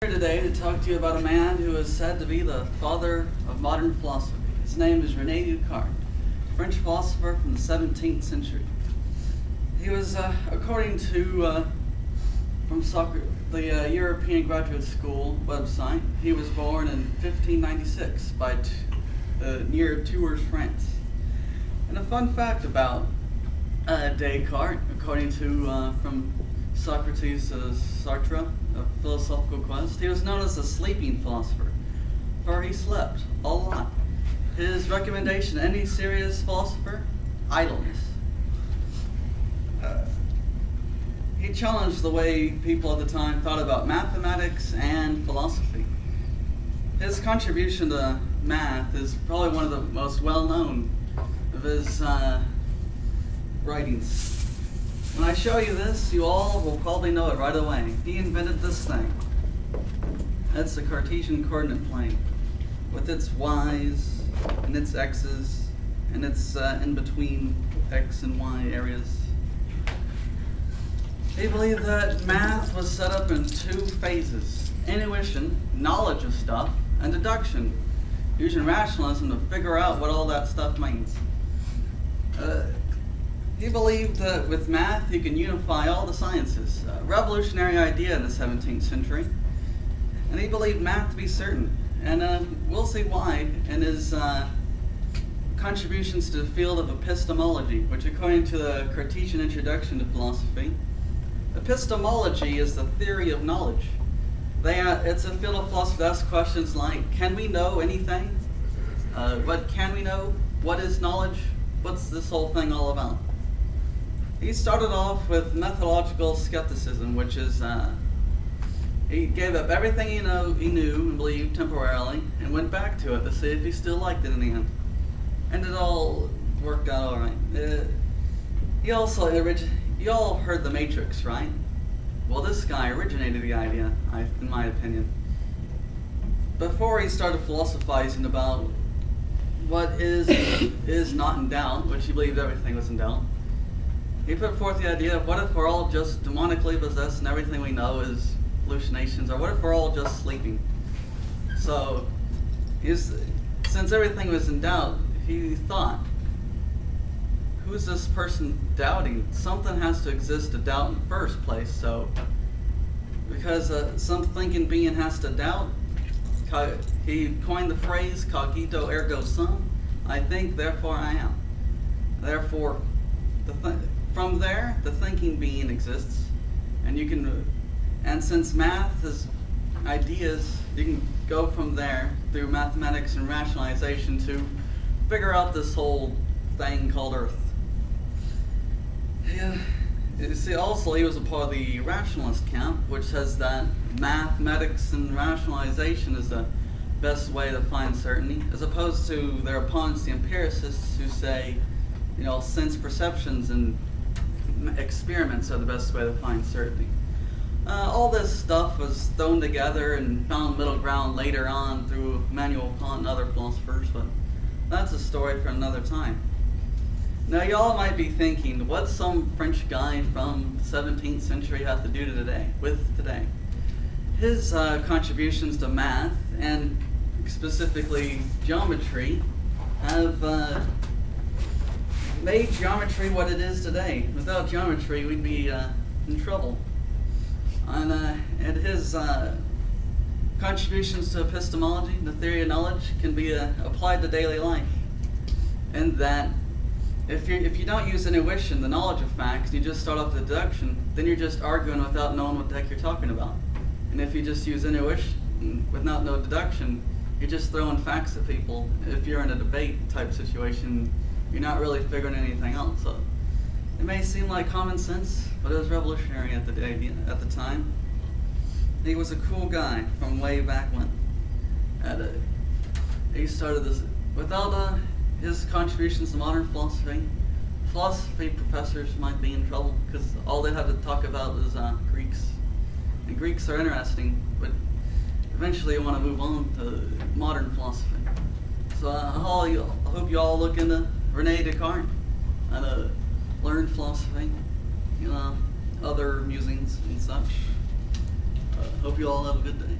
Here today to talk to you about a man who is said to be the father of modern philosophy. His name is René Descartes, French philosopher from the 17th century. He was, according to from the European Graduate School website, he was born in 1596 near Tours, France. And a fun fact about Descartes, according to from Socrates' Sartre, a philosophical quest, he was known as a sleeping philosopher, for he slept a lot. His recommendation to any serious philosopher: idleness. He challenged the way people at the time thought about mathematics and philosophy. His contribution to math is probably one of the most well-known of his writings. When I show you this, you all will probably know it right away. He invented this thing. That's the Cartesian coordinate plane, with its y's and its x's and its in between x and y areas. He believed that math was set up in two phases: intuition, knowledge of stuff, and deduction, using rationalism to figure out what all that stuff means. He believed that with math you can unify all the sciences, a revolutionary idea in the 17th century. And he believed math to be certain, and we'll see why in his contributions to the field of epistemology, which, according to the Cartesian Introduction to Philosophy, epistemology is the theory of knowledge. It's a field of philosophy that asks questions like, can we know anything? What can we know? What is knowledge? What's this whole thing all about? He started off with methodological skepticism, which is he gave up everything he knew and believed temporarily, and went back to it to see if he still liked it in the end. And it all worked out all right. He also you all heard the Matrix, right? Well, this guy originated the idea, in my opinion. Before he started philosophizing about what is not in doubt, which he believed everything was in doubt, he put forth the idea of what if we're all just demonically possessed and everything we know is hallucinations, or what if we're all just sleeping? So, since everything was in doubt, he thought, who's this person doubting? Something has to exist to doubt in the first place. So, because some thinking being has to doubt, he coined the phrase cogito ergo sum. I think, therefore I am. Therefore, from there, the thinking being exists, and since math is ideas, you can go from there through mathematics and rationalization to figure out this whole thing called Earth. Yeah. You see, also he was a part of the rationalist camp, which says that mathematics and rationalization is the best way to find certainty, as opposed to their opponents, the empiricists, who say, sense perceptions and experiments are the best way to find certainty. All this stuff was thrown together and found middle ground later on through Immanuel Kant and other philosophers, but that's a story for another time. Now, y'all might be thinking, what's some French guy from the 17th century have to do with today? His contributions to math, and specifically geometry, have made geometry what it is today. Without geometry, we'd be in trouble. And his contributions to epistemology, the theory of knowledge, can be applied to daily life. And that if you don't use intuition, the knowledge of facts, you just start off with deduction, then you're just arguing without knowing what the heck you're talking about. And if you just use intuition without no deduction, you're just throwing facts at people. If you're in a debate type situation, you're not really figuring anything out. So it may seem like common sense, but it was revolutionary at the time. He was a cool guy from way back when. He started this without his contributions to modern philosophy professors might be in trouble, because all they have to talk about is Greeks. And Greeks are interesting, but eventually you want to move on to modern philosophy. So I hope you all look into René Descartes and learn philosophy, other musings and such. Hope you all have a good day.